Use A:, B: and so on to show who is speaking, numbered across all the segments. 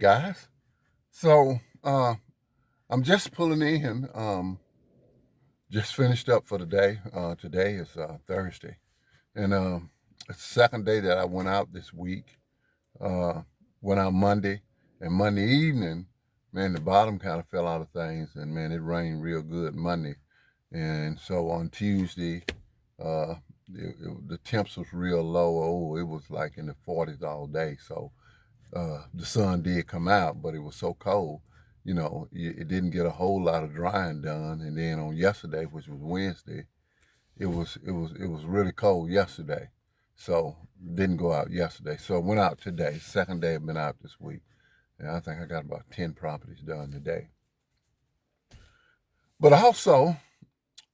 A: guys. So I'm just pulling in. Just finished up for the day. Today is Thursday, and it's the second day that I went out this week. Uh, Went out Monday, and Monday evening, man, the bottom kind of fell out of things, and man, it rained real good Monday, and so on Tuesday, uh, the temps was real low. Oh, it was like in the 40s all day. So the sun did come out, but it was so cold, it didn't get a whole lot of drying done. And then on yesterday, which was Wednesday, it was really cold yesterday, so didn't go out yesterday. So I went out today. Second day I've been out this week, and I think I got about 10 properties done today. But also,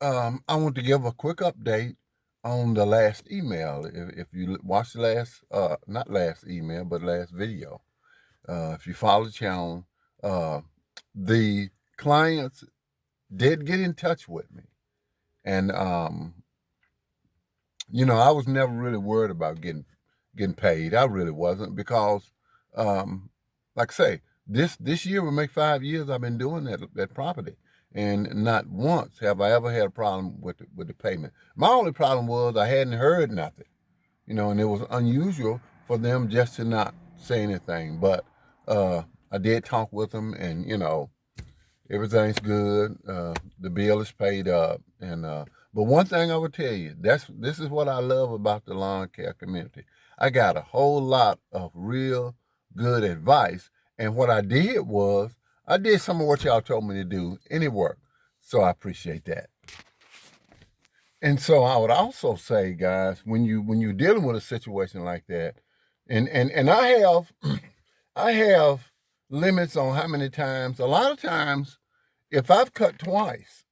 A: I want to give a quick update on the last email. If you watched the last, not last email, but last video, if you follow the channel, uh, the clients did get in touch with me. And, I was never really worried about getting paid. I really wasn't because, um, like I say, this year will make 5 years I've been doing that property, and not once have I ever had a problem with the payment. My only problem was I hadn't heard nothing, and it was unusual for them just to not say anything. But I did talk with them, and everything's good. The bill is paid up, and but one thing I would tell you, this is what I love about the lawn care community. I got a whole lot of real good advice, and what I did was I did some of what y'all told me to do, and it worked. So I appreciate that. And so I would also say, guys, when you're dealing with a situation like that, and I have I have limits on how many times. A lot of times, if I've cut twice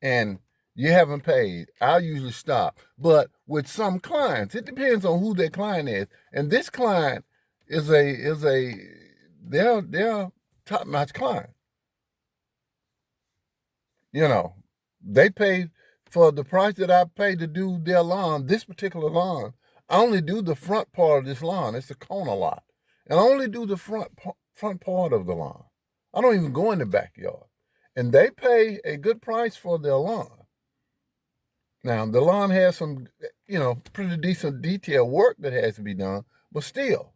A: and you haven't paid, I'll usually stop. But with some clients, it depends on who their client is. And this client they're top notch client. They pay for the price that I pay to do their lawn. This particular lawn, I only do the front part of this lawn. It's a corner lot, and I only do the front part of the lawn. I don't even go in the backyard, and they pay a good price for their lawn. Now the lawn has some, pretty decent detail work that has to be done, but still.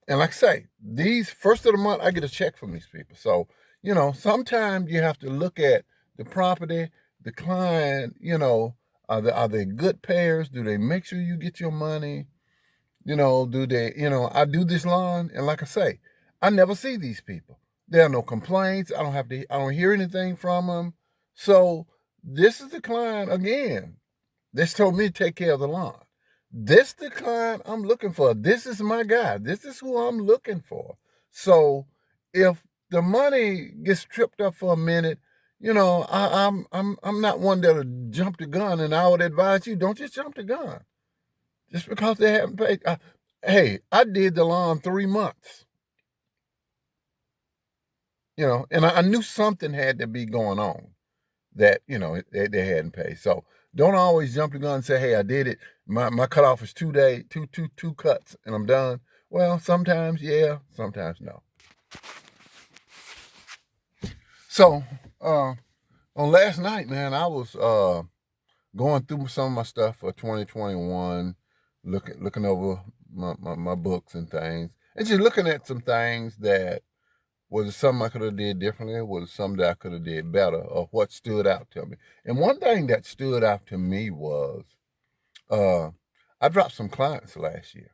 A: And like I say, these first of the month, I get a check from these people. So, sometimes you have to look at the property, the client, are they good payers? Do they make sure you get your money? Do they, I do this lawn, and like I say, I never see these people. There are no complaints. I don't hear anything from them. So this is the client again. This told me to take care of the lawn. This the client I'm looking for. This is my guy. This is who I'm looking for. So if the money gets tripped up for a minute, I'm not one that'll jump the gun, and I would advise you don't just jump the gun just because they haven't paid. Hey, I did the lawn 3 months, and I knew something had to be going on that they hadn't paid. So don't always jump the gun and say, "Hey, I did it. My cutoff is 2 days, two cuts, and I'm done." Well, sometimes yeah, sometimes no. So on last night, man, I was going through some of my stuff for 2021, looking over my books and things, and just looking at some things that was it something I could have did differently? Was it something that I could have did better? Or what stood out to me? And one thing that stood out to me was uh, I dropped some clients last year.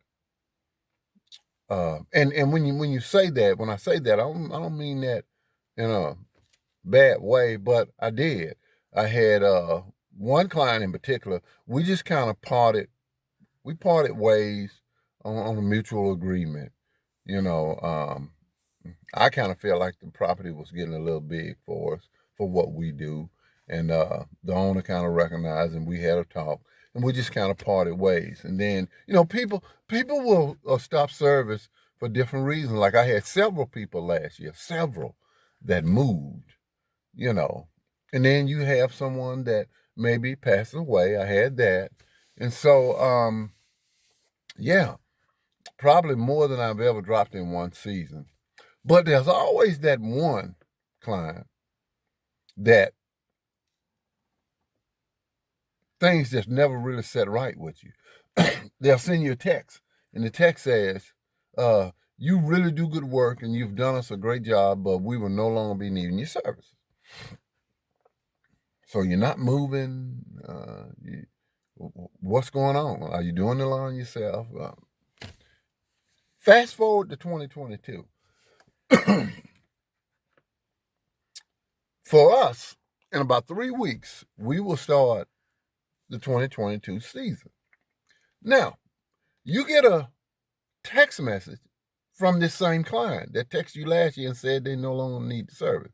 A: And when you say that, when I say that, I don't mean that in a bad way, but I did. I had one client in particular. We just kind of parted. We parted ways on a mutual agreement. You know, I kind of felt like the property was getting a little big for us for what we do, and the owner kind of recognized, and we had a talk, and we just kind of parted ways. And then people will stop service for different reasons. Like I had several people last year, several that moved, you know, and then you have someone that maybe passes away. I had that, and so yeah. probably more than I've ever dropped in one season. But there's always that one client that things just never really set right with you. They'll send you a text, and the text says, you really do good work and you've done us a great job, but we will no longer be needing your services. So you're not moving. What's going on? Are you doing the lawn yourself? Fast forward to 2022. For us, in about 3 weeks, we will start the 2022 season. Now, you get a text message from this same client that texted you last year and said they no longer need the service.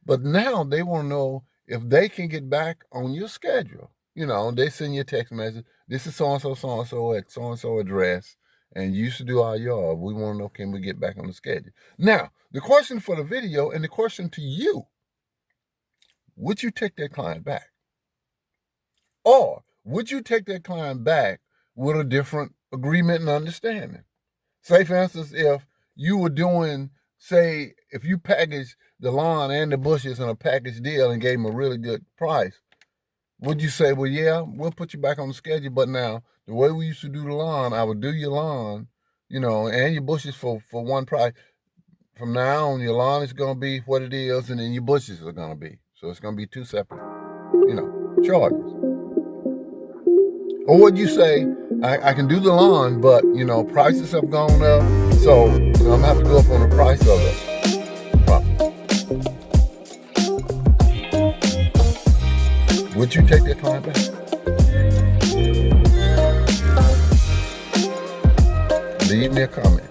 A: But now they want to know if they can get back on your schedule. You know, they send you a text message. This is so-and-so at so-and-so address, and you used to do our yard. We want to know, can we get back on the schedule? Now, the question for the video and the question to you, would you take that client back? Or would you take that client back with a different agreement and understanding? Say, for instance, if you were doing, say, if you packaged the lawn and the bushes in a package deal and gave them a really good price, would you say, well, yeah, we'll put you back on the schedule, but now the way we used to do the lawn, I would do your lawn, you know, and your bushes for one price. From now on, your lawn is going to be what it is, and then your bushes are going to be. So it's going to be two separate, you know, charges. Or would you say, I can do the lawn, but, you know, prices have gone up, so, you know, I'm going to have to go up on the price of the property. Would you take that client back? Leave me a comment.